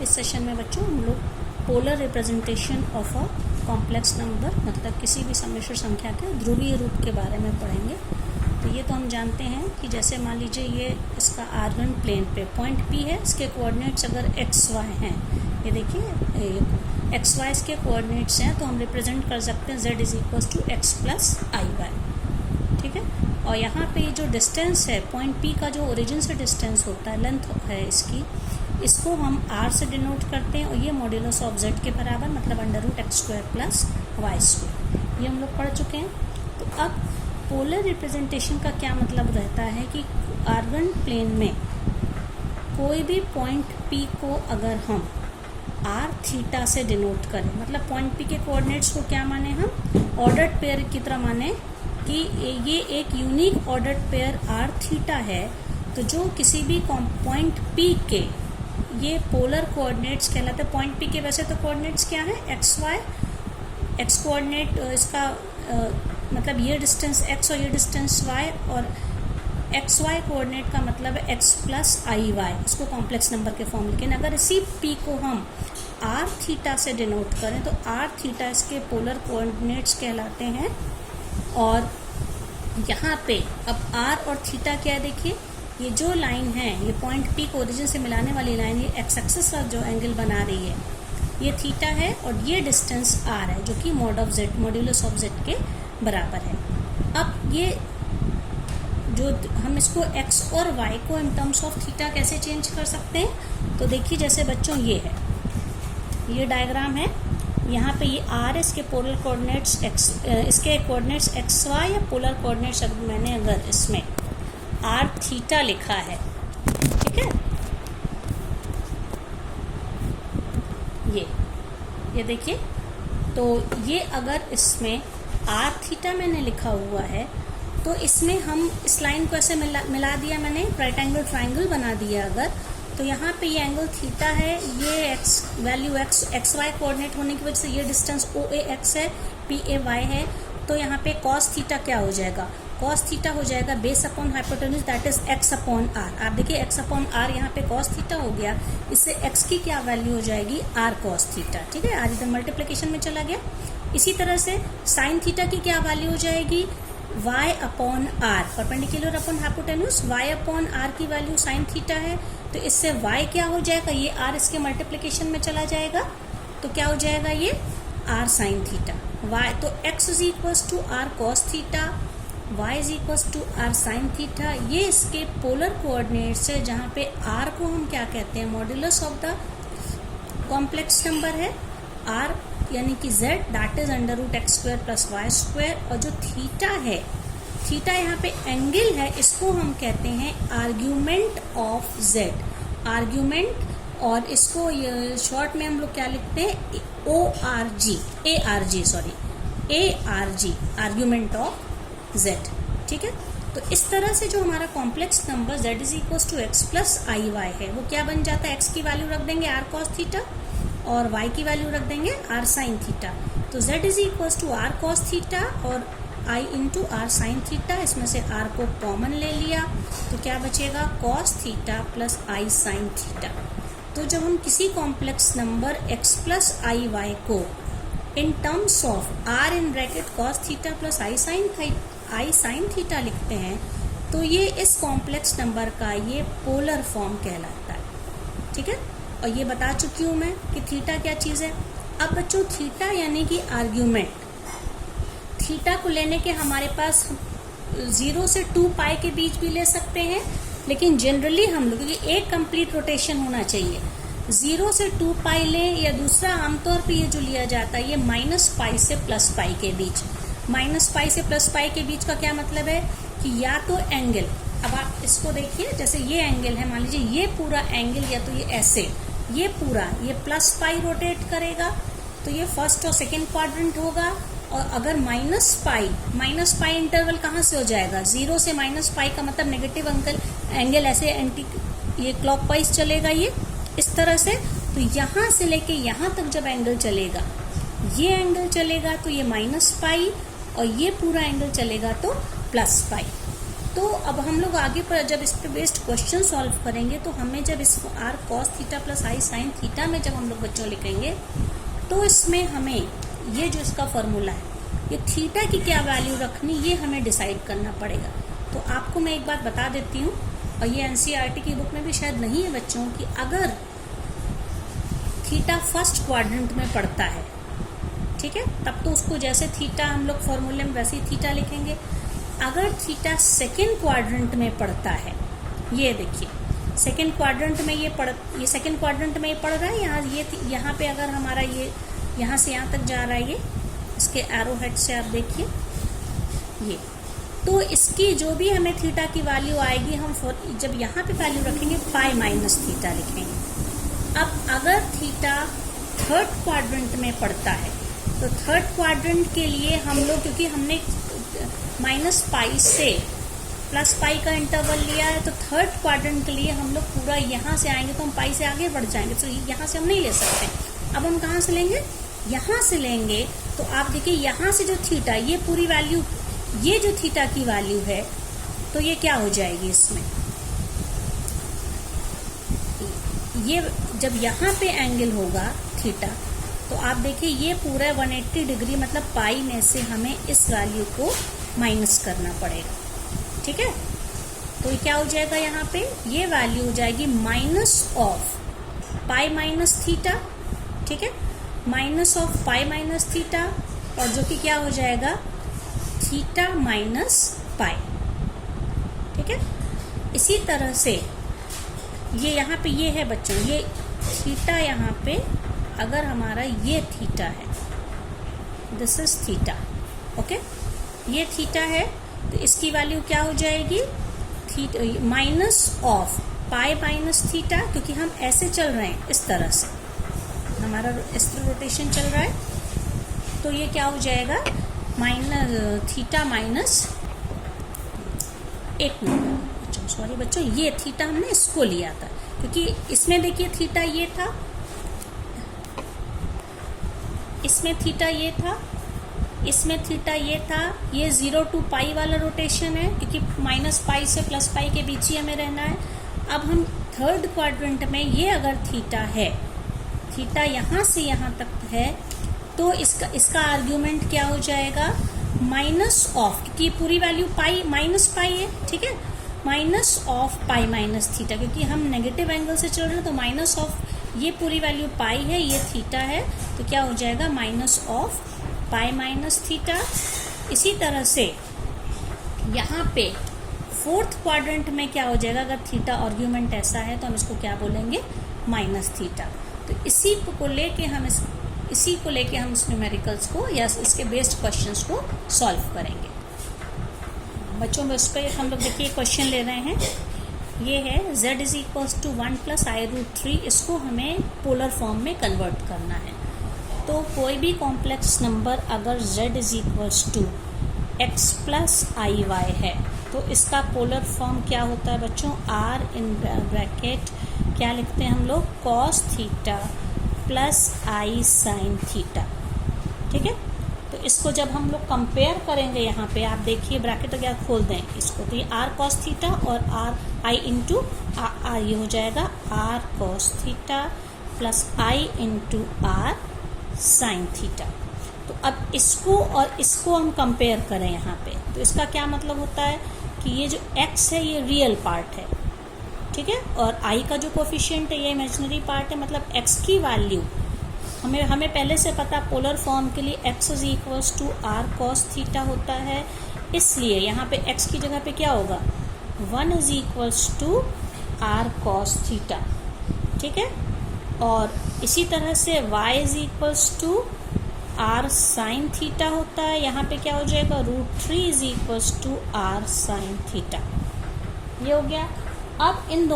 इस सेशन में बच्चों हम लोग polar representation of a complex number मतलब किसी भी सम्मिश्र संख्या के ध्रुवीय रूप के बारे में पढ़ेंगे। तो ये तो हम जानते हैं कि जैसे मान लीजिए ये इसका आर्गन प्लेन पे पॉइंट P है, इसके कोऑर्डिनेट्स अगर XY हैं, ये देखिए XY इसके कोऑर्डिनेट्स हैं, तो हम रिप्रेजेंट कर सकते हैं Z = x + IY। ठीक है, और यहाँ पे जो डिस्टेंस है पॉइंट P का, जो ओरिजिन से डिस्टेंस होता है, लेंथ है इसको हम R से डिनोट करते हैं, और ये मॉड्यूलस ऑफ Z के बराबर मतलब √x² + y²। ये हम लोग पढ़ चुके हैं। तो अब पोलर रिप्रेजेंटेशन का क्या मतलब रहता है कि आर्गन प्लेन में कोई भी पॉइंट P को अगर हम r θ से डिनोट करें, मतलब पॉइंट P के कोऑर्डिनेट्स को क्या माने, हम ऑर्डर्ड पेयर की तरह माने कि ये एक यूनिक ऑर्डर्ड पेयर r θ है। तो जो किसी भी पॉइंट P के ये पोलर कोऑर्डिनेट्स कहलाते हैं। पॉइंट P के वैसे तो कोऑर्डिनेट्स क्या है, x कोऑर्डिनेट इसका मतलब ये डिस्टेंस x और ये डिस्टेंस y, और xy कोऑर्डिनेट का मतलब है x + IY, इसको कॉम्प्लेक्स नंबर के फॉर्म। लेकिन अगर इसी P को हम r θ से डिनोट करें तो r θ इसके पोलर कोऑर्डिनेट्स कहलाते हैं। और यहाँ पे अब r और θ क्या है, देखिए ये जो लाइन है, ये पॉइंट P को ओरिजिन से मिलाने वाली लाइन, ये x एक्सिस का जो एंगल बना रही है ये θ है, और ये डिस्टेंस r है जो कि मॉड्यूलस ऑफ z के बराबर है। अब ये जो हम इसको x और y को इन टर्म्स ऑफ θ कैसे चेंज कर सकते हैं, तो देखिए जैसे बच्चों ये है, ये डायग्राम है, यहाँ पे ये r इसके पोलर कोऑर्डिनेट्स इसके कोऑर्डिनेट्स xy या पोलर कोऑर्डिनेट्स मैंने अगर इसमें r θ लिखा है, ठीक है, ये देखिए, तो ये अगर इसमें r θ मैंने लिखा हुआ है, तो इसमें हम इस लाइन को ऐसे मिला दिया, मैंने राइट एंगल ट्राइंगल बना दिया अगर, तो यहाँ पे ये एंगल θ है, ये वैल्यू xy कोऑर्डिनेट होने की वजह से ये डिस्टेंस OAX है, PAY है, तो यहाँ पे cos θ क्या हो जाएगा, cos θ हो जाएगा base upon hypotenuse that is x/r। आप देखिए x/r यहाँ पे cos θ हो गया, इससे x की क्या वैल्यू हो जाएगी, r cos θ। ठीक है, r इधर मल्टीप्लिकेशन में चला गया। इसी तरह से sin θ की क्या वैल्यू हो जाएगी, y/r, perpendicular upon hypotenuse, y/r की वैल्यू sin θ है, तो इससे y क्या हो जाएगा, ये r इसके मल्टीप्लिकेशन में चला जाएगा, तो क्या हो जाएगा, ये r sin θ। y तो x = r cos θ, y = r sin θ। ये इसके पोलर कोऑर्डिनेट्स है, जहाँ पे r को हम क्या कहते हैं, modulus of the complex number है, r यानी कि z that is √x² + y², और जो θ है, θ यहाँ पे एंगल है, इसको हम कहते हैं आर्ग्यूमेंट ऑफ z, आर्ग्यूमेंट, और इसको शॉर्ट में हम लोग क्या लिखते हैं, ARG, आर्ग्यूमेंट ऑफ z। ठीक है, तो इस तरह से जो हमारा complex number z = x + IY है, वो क्या बन जाता है, x की वैल्यू रख देंगे r cos θ, और y की वैल्यू रख देंगे r sin θ। तो z = r cos θ और I × r sin θ, इसमें से r को कॉमन ले लिया, तो क्या बचेगा, cos θ + I sin θ। तो जब हम किसी कॉम्प्लेक्स नंबर x + IY को in terms of r in bracket cos θ + I sin θ लिखते हैं, तो ये इस कॉम्प्लेक्स नंबर का ये पोलर फॉर्म कहलाता है। ठीक है, और ये बता चुकी हूँ मैं कि θ क्या चीज़ है। अब बच्चों θ यानी कि आर्ग्यूमेंट, θ को लेने के हमारे पास 0 से 2π के बीच भी ले सकते हैं, लेकिन जनरली हम लोग, क्योंकि एक कंप्लीट रोटेशन होना चाहिए, 0 से 2π लें, या दूसरा आमतौर पे ये जो लिया जाता है ये -π से +π के बीच। -π से +π के बीच का क्या मतलब है कि या तो एंगल, अब आप इसको देखिए, जैसे ये एंगल है, मान लीजिए ये पूरा एंगल, या तो ये ऐसे, ये पूरा ये +π रोटेट करेगा, तो ये फर्स्ट और सेकेंड क्वाड्रेंट होगा। और अगर -π इंटरवल कहाँ से हो जाएगा, 0 से -π का मतलब नेगेटिव एंगल ऐसे ये क्लॉकवाइज चलेगा, ये इस तरह से। तो यहाँ से लेके यहाँ तक जब एंगल चलेगा, ये एंगल चलेगा तो ये -π, और ये पूरा एंगल चलेगा तो +π। तो अब हम लोग आगे पर जब इस पे बेस्ड क्वेश्चन सॉल्व करेंगे तो हमें जब इस R cos theta plus I sine theta में जब हम लोग बच्चों लिखेंगे तो इसमें हमें ये जो इसका फॉर्मूला है, ये थीटा की क्या वैल्यू रखनी, ये हमें डिसाइड करना पड़ेगा। तो आपको मैं एक बात बता देती हूँ, और ये एनसीईआरटी की बुक में भी शायद नहीं है बच्चों, कि अगर थीटा फर्स्ट क्वाड्रेंट में पड़ता है, ठीक है, तब तो उसको जैसे थीटा हम लोग फॉर्मूले में वैसे ही थीटा लिखेंगे। अगर थीटा सेकेंड क्वाड्रेंट में पड़ता है, ये देखिए सेकेंड क्वाड्रेंट में ये सेकेंड क्वाड्रेंट में ये पड़ रहा है, यहाँ पे अगर हमारा ये यहाँ से यहाँ तक जा रहा है, ये इसके एरो हेड से आप देखिए ये, तो इसकी जो भी हमें थीटा की वैल्यू आएगी, हम जब यहाँ पे वैल्यू रखेंगे पाई माइनस थीटा लिखेंगे। अब अगर थीटा थर्ड क्वाड्रेंट में पड़ता है तो थर्ड क्वाड्रेंट के लिए हम लोग, क्योंकि हमने माइनस पाई से प्लस पाई का इंटरवल लिया है, तो थर्ड क्वाड्रेंट के लिए हम लोग पूरा यहाँ से आएंगे तो हम पाई से आगे बढ़ जाएंगे, तो यहाँ से हम नहीं ले सकते। अब हम कहाँ से लेंगे, यहाँ से लेंगे। तो आप देखिए यहाँ से जो थीटा, ये पूरी वैल्यू, ये जो थीटा की वैल्यू है, तो ये क्या हो जाएगी इसमें, ये जब यहाँ पे एंगल होगा थीटा, तो आप देखिए ये पूरा 180 डिग्री, मतलब पाई में से हमें इस वैल्यू को माइनस करना पड़ेगा, ठीक है। तो ये क्या हो जाएगा, यहाँ पे ये वैल्यू हो जाएगी minus of pi minus theta, ठीक है, minus of pi minus theta, और जो कि क्या हो जाएगा थीटा माइनस पाई, ठीक है। इसी तरह से ये यहाँ पे ये है बच्चों, ये थीटा यहाँ पे अगर हमारा ये थीटा है, दिस इज थीटा, ओके, ये थीटा है, तो इसकी वैल्यू क्या हो जाएगी, minus of pi minus theta, क्योंकि हम ऐसे चल रहे हैं, इस तरह से हमारा इस तरह रोटेशन चल रहा है, तो ये क्या हो जाएगा माइनस थीटा माइनस, एक मिनट सॉरी बच्चों, ये थीटा हमने इसको लिया था, क्योंकि इसमें देखिए थीटा ये था, इसमें थीटा ये था, इसमें थीटा ये था, ये 0 to पाई वाला रोटेशन है, क्योंकि माइनस पाई से प्लस पाई के बीच ही हमें रहना है। अब हम थर्ड क्वाड्रेंट में ये अगर थीटा है, थीटा यहाँ से यहाँ तक है, तो इसका आर्ग्यूमेंट क्या हो जाएगा, माइनस ऑफ, क्योंकि पूरी वैल्यू पाई माइनस पाई है, ठीक है, minus of pi minus theta, क्योंकि हम नेगेटिव एंगल से चल रहे हैं, तो माइनस ऑफ ये पूरी वैल्यू पाई है, ये थीटा है, तो क्या हो जाएगा minus of pi minus theta. इसी तरह से यहाँ पे फोर्थ क्वाड्रेंट में क्या हो जाएगा, अगर थीटा आर्ग्यूमेंट ऐसा है तो हम इसको क्या बोलेंगे, माइनस थीटा। तो इसी को लेके हम इस न्यूमेरिकल्स को या इसके बेस्ड क्वेश्चंस को सॉल्व करेंगे बच्चों। में उस पर हम लोग देखिए क्वेश्चन ले रहे हैं, ये है z is equals to 1 plus I root 3, इसको हमें पोलर फॉर्म में कन्वर्ट करना है। तो कोई भी कॉम्प्लेक्स नंबर अगर z is equals to x plus I Y है, तो इसका पोलर फॉर्म क्या होता है बच्चों, r इन ब्रैकेट क्या लिखते हैं हम लोग, cos theta plus I sine theta, ठीक है। तो इसको जब हम लोग कंपेयर करेंगे, यहाँ पे आप देखिए ब्रैकेट वगैरह खोल दें इसको, तो ये r cos थीटा और r i इंटू r, ये हो जाएगा r cos theta plus i into r sine theta. तो अब इसको और इसको हम कंपेयर करें यहाँ पे, तो इसका क्या मतलब होता है कि ये जो x है ये रियल पार्ट है, ठीक है, और i का जो कोफिशिएंट है ये इमेजिनरी पार्ट है, मतलब x की वैल्यू हमें पहले से पता, पोलर फॉर्म के लिए x is equals to R cos theta होता है, इसलिए यहाँ पे x की जगह पे क्या होगा, 1 is equals to R cos theta, ठीक है। और इसी तरह से y is equals to R sine theta होता है, यहाँ पे क्या हो जाएगा, √3 is equals to R sine theta, ये हो गया। अब इन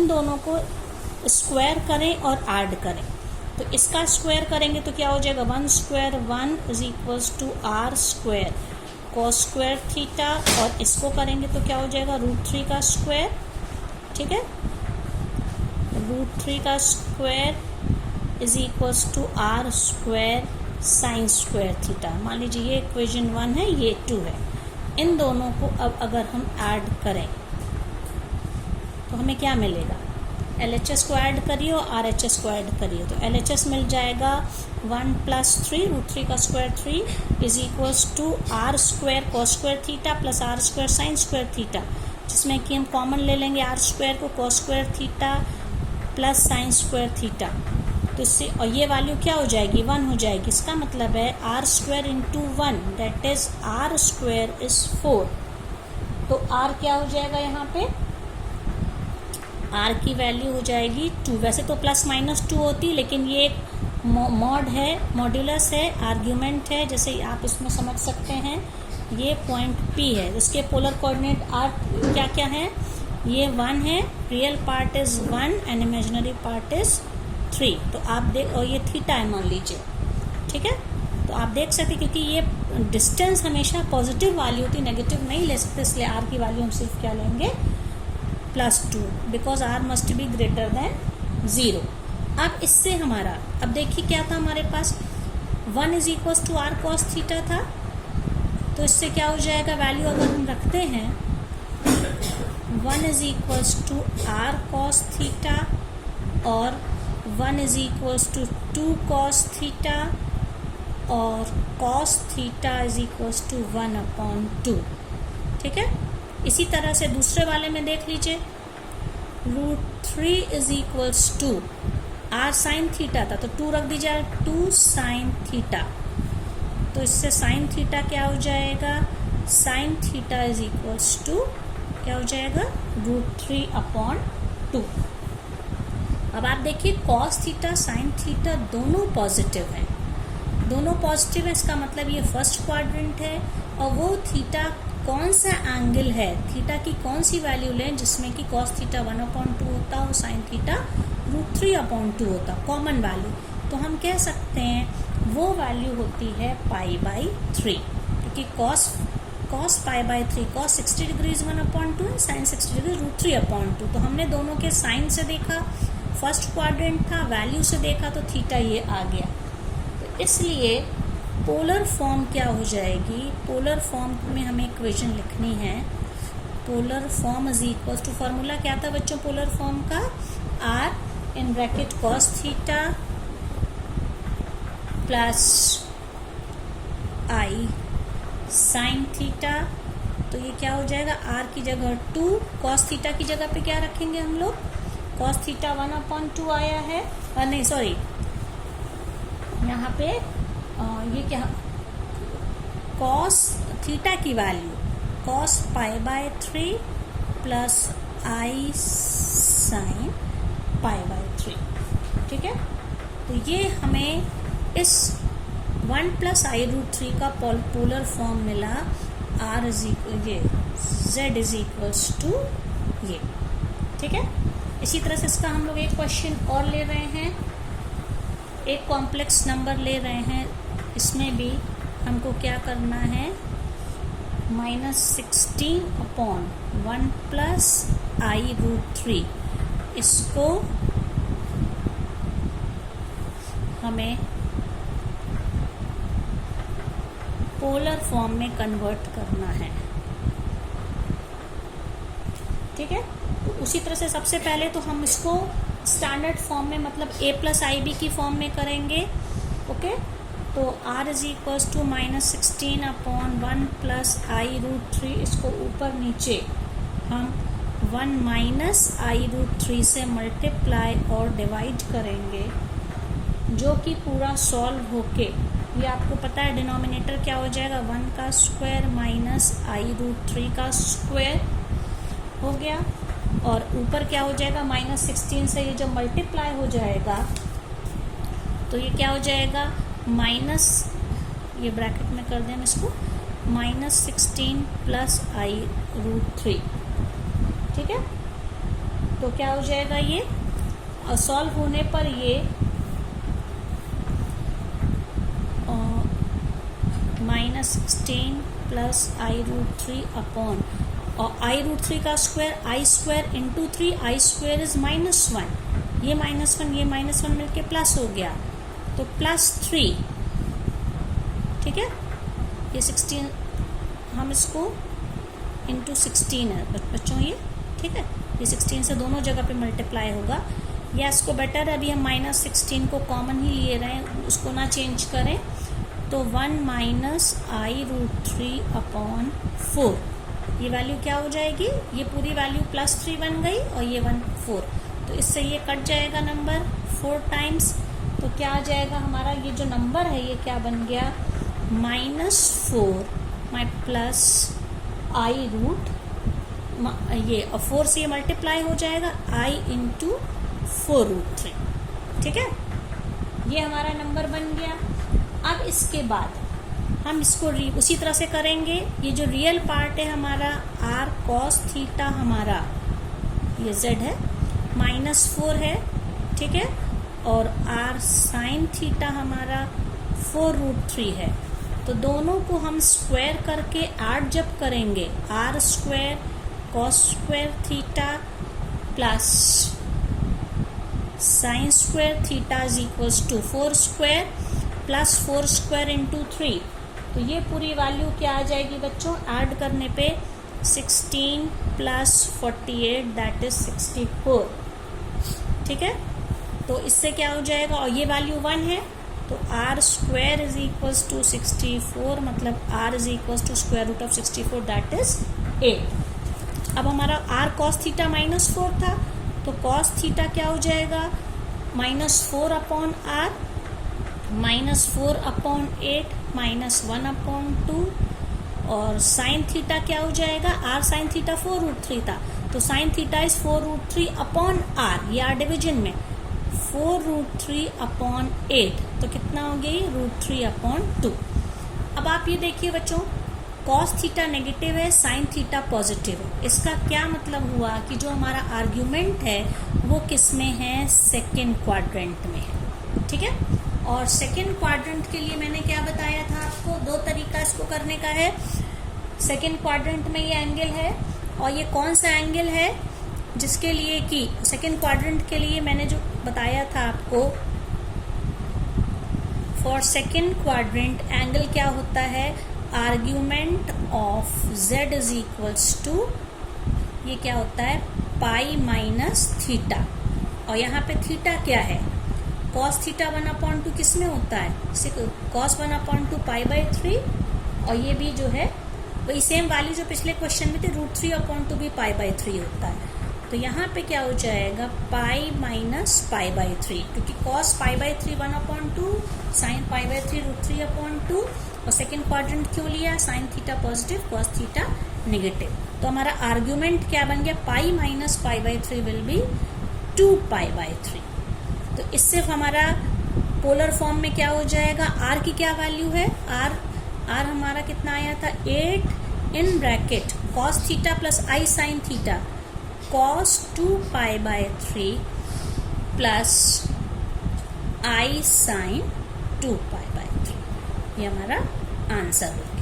दोनों को स्क्वायर करें और ऐड करें, तो इसका स्क्वायर करेंगे तो क्या हो जाएगा, 1 square 1 is equals to R square cos square theta, और इसको करेंगे तो क्या हो जाएगा, √3 का स्क्वायर, ठीक है, √3 का square is equals to R square sine square theta. मान लीजिए ये इक्वेशन 1 है, ये 2 है, इन दोनों को अब अगर हम ऐड करें तो हमें क्या मिलेगा, LHS को ऐड करिए और RHS को ऐड करिए, तो LHS मिल जाएगा 1 + 3 √3 का square 3 is equals to R square cos square theta plus R square sine square theta, जिसमें कि हम कॉमन ले लेंगे R स्क्वायर को cos square theta plus sine square theta, तो इससे और ये वैल्यू क्या हो जाएगी 1 हो जाएगी। इसका मतलब है R square into 1 that is R square is 4, तो R क्या हो जाएगा, यहाँ पे R की वैल्यू हो जाएगी 2। वैसे तो ±2 होती, लेकिन ये एक मॉड है, मॉड्यूलस है, आर्ग्यूमेंट है, जैसे आप इसमें समझ सकते हैं। ये पॉइंट P है, इसके पोलर कोऑर्डिनेट R क्या क्या है, ये 1 है, real part is 1 and imaginary part is 3, तो आप देख, और ये थीटा है मान लीजिए, ठीक है। तो आप देख सकते, क्योंकि ये डिस्टेंस हमेशा पॉजिटिव वैल्यू होती, नेगेटिव नहीं ले सकते, इसलिए R की वैल्यू हम सिर्फ क्या लेंगे +2, because R must be greater than 0। अब इससे हमारा, अब देखिए क्या था हमारे पास, 1 is equal to R cos theta था, तो इससे क्या हो जाएगा, वैल्यू अगर हम रखते हैं 1 is equal to R cos theta और 1 is equal to 2 cos theta और cos theta is equal to 1/2, ठीक है। इसी तरह से दूसरे वाले में देख लीजिए, √3 is equals to R sine theta था, तो 2 रख दीजिए, 2 साइन थीटा, तो इससे साइन थीटा क्या हो जाएगा, sine theta is equals to क्या हो जाएगा, √3/2। अब आप देखिए cos थीटा साइन थीटा दोनों पॉजिटिव हैं, दोनों पॉजिटिव है, इसका मतलब ये फर्स्ट क्वाड्रेंट है, और वो थीटा कौन सा एंगल है, थीटा की कौन सी वैल्यू लें जिसमें कि cos थीटा 1/2 होता और साइन थीटा √3/2 होता, कॉमन वैल्यू, तो हम कह सकते हैं वो वैल्यू होती है π/3, क्योंकि cos π/3 cos 60 degree 1/2 and sine 60 degree √3/2, तो हमने दोनों के साइन से देखा, फर्स्ट क्वाड्रेंट था, वैल्यू से देखा तो थीटा ये आ गया, तो इसलिए पोलर फॉर्म क्या हो जाएगी, पोलर फॉर्म में हमें इक्वेशन लिखनी है, polar form is equal to, formula क्या था बच्चों पोलर फॉर्म का, R in bracket cos theta plus I sine theta, तो ये क्या हो जाएगा, R की जगह 2, cos थीटा की जगह पे क्या रखेंगे हम लोग, cos थीटा 1/2 आया है, नहीं सॉरी, यहाँ पे ये क्या, cos थीटा की value cos π/3 plus I sine π/3, ठीक है। तो ये हमें इस 1 + I√3 का पोलर फॉर्म मिला, R इज इक्वल ये Z इज इक्वल्स टू ये, ठीक है। इसी तरह से इसका हम लोग एक क्वेश्चन और ले रहे हैं, एक कॉम्प्लेक्स नंबर ले रहे हैं, इसमें भी हमको क्या करना है, -16/1 + I√3, इसको हमें पोलर फॉर्म में कन्वर्ट करना है, ठीक है। तो उसी तरह से सबसे पहले तो हम इसको स्टैंडर्ड फॉर्म में, मतलब a + IB की फॉर्म में करेंगे, ओके। तो R is equals to -16/1 + I√3, इसको ऊपर नीचे हम 1 - I√3 से मल्टीप्लाई और डिवाइड करेंगे, जो कि पूरा सॉल्व होके ये आपको पता है डिनोमिनेटर क्या हो जाएगा, 1 का स्क्वायर माइनस I√3 का स्क्वायर हो गया, और ऊपर क्या हो जाएगा, -16 से ये जब मल्टीप्लाई हो जाएगा तो ये क्या हो जाएगा, माइनस, ये ब्रैकेट में कर दें हम इसको, -16 + I√3, ठीक है। तो क्या हो जाएगा ये, और सॉल्व होने पर ये -16 + I√3 अपॉन, और I√3 का square, I² into 3, I² is -1, ये -1 ये -1 मिलके प्लस हो गया, तो +3, ठीक है। ये 16 हम इसको इंटू 16 है बच्चों ये, ठीक है, ये 16 से दोनों जगह पे मल्टीप्लाई होगा, या इसको बेटर अभी हम -16 को कॉमन ही लिए रहे हैं, उसको ना चेंज करें, तो 1 माइनस i√3/4, ये वैल्यू क्या हो जाएगी, ये पूरी वैल्यू +3 बन गई और ये 1 4, तो इससे ये कट जाएगा नंबर 4 टाइम्स, तो क्या आ जाएगा हमारा ये जो नंबर है ये क्या बन गया, -4 प्लस i√, ये और 4 से ये मल्टीप्लाई हो जाएगा i इंटू 4√3, ठीक है, ये हमारा नंबर बन गया। अब इसके बाद हम इसको उसी तरह से करेंगे, ये जो रियल पार्ट है हमारा r cos थीटा, हमारा ये z है, -4 है, ठीक है, और r sin थीटा हमारा 4√3 है, तो दोनों को हम स्क्वायर करके ऐड जब करेंगे, r² cos² theta plus sin² theta is equals to 4² plus 4² into 3, तो ये पूरी वैल्यू क्या आ जाएगी बच्चों, ऐड करने पे 16 प्लस 48 दैट इज 64, ठीक है, तो इससे क्या हो जाएगा, और ये वैल्यू 1 है, तो r² इज इक्वल्स टू 64, मतलब r is equals to √64 that is 8। अब हमारा r cos थीटा -4 था, तो cos थीटा क्या हो जाएगा, -4/r -4/8 -1/2, और साइन थीटा क्या हो जाएगा, r साइन थीटा 4√3 था, तो साइन थीटा इज 4√3/r, ये r डिवीजन में 4√3/8, तो कितना हो गई, √3/2। अब आप ये देखिए बच्चों, cos थीटा नेगेटिव है, साइन थीटा पॉजिटिव है, इसका क्या मतलब हुआ कि जो हमारा आर्ग्यूमेंट है वो किस में है, सेकेंड क्वाड्रेंट में है, ठीक है, और सेकेंड क्वाड्रेंट के लिए मैंने क्या बताया था आपको, 2 तरीका इसको करने का है। सेकेंड क्वाड्रेंट में ये एंगल है, और ये कौन सा एंगल है जिसके लिए कि सेकेंड क्वाड्रेंट के लिए मैंने जो बताया था आपको, फॉर सेकेंड क्वाड्रेंट एंगल क्या होता है, argument of z is equals to, ये क्या होता है, पाई माइनस थीटा, और यहाँ पे थीटा क्या है, cos थीटा 1/2 किस में होता है, cos 1/2 π/3, और ये भी जो है वही सेम वैल्यू जो पिछले क्वेश्चन में थे, √3/2 भी π/3 होता है, तो यहाँ पे क्या हो जाएगा, पाई माइनस π/3, क्योंकि cos π/3 1/2, साइन π/3 √3/2, और सेकेंड क्वाड्रेंट क्यों लिया, sine theta positive cos theta negative, तो हमारा आर्ग्यूमेंट क्या बन गया, पाई माइनस π/3 विल बी 2π/3, तो इससे हमारा पोलर फॉर्म में क्या हो जाएगा, r की क्या वैल्यू है, r हमारा कितना आया था, 8 in bracket cos theta plus i sin theta cos 2π/3 plus i sin 2π/3, ये हमारा आंसर हो गया।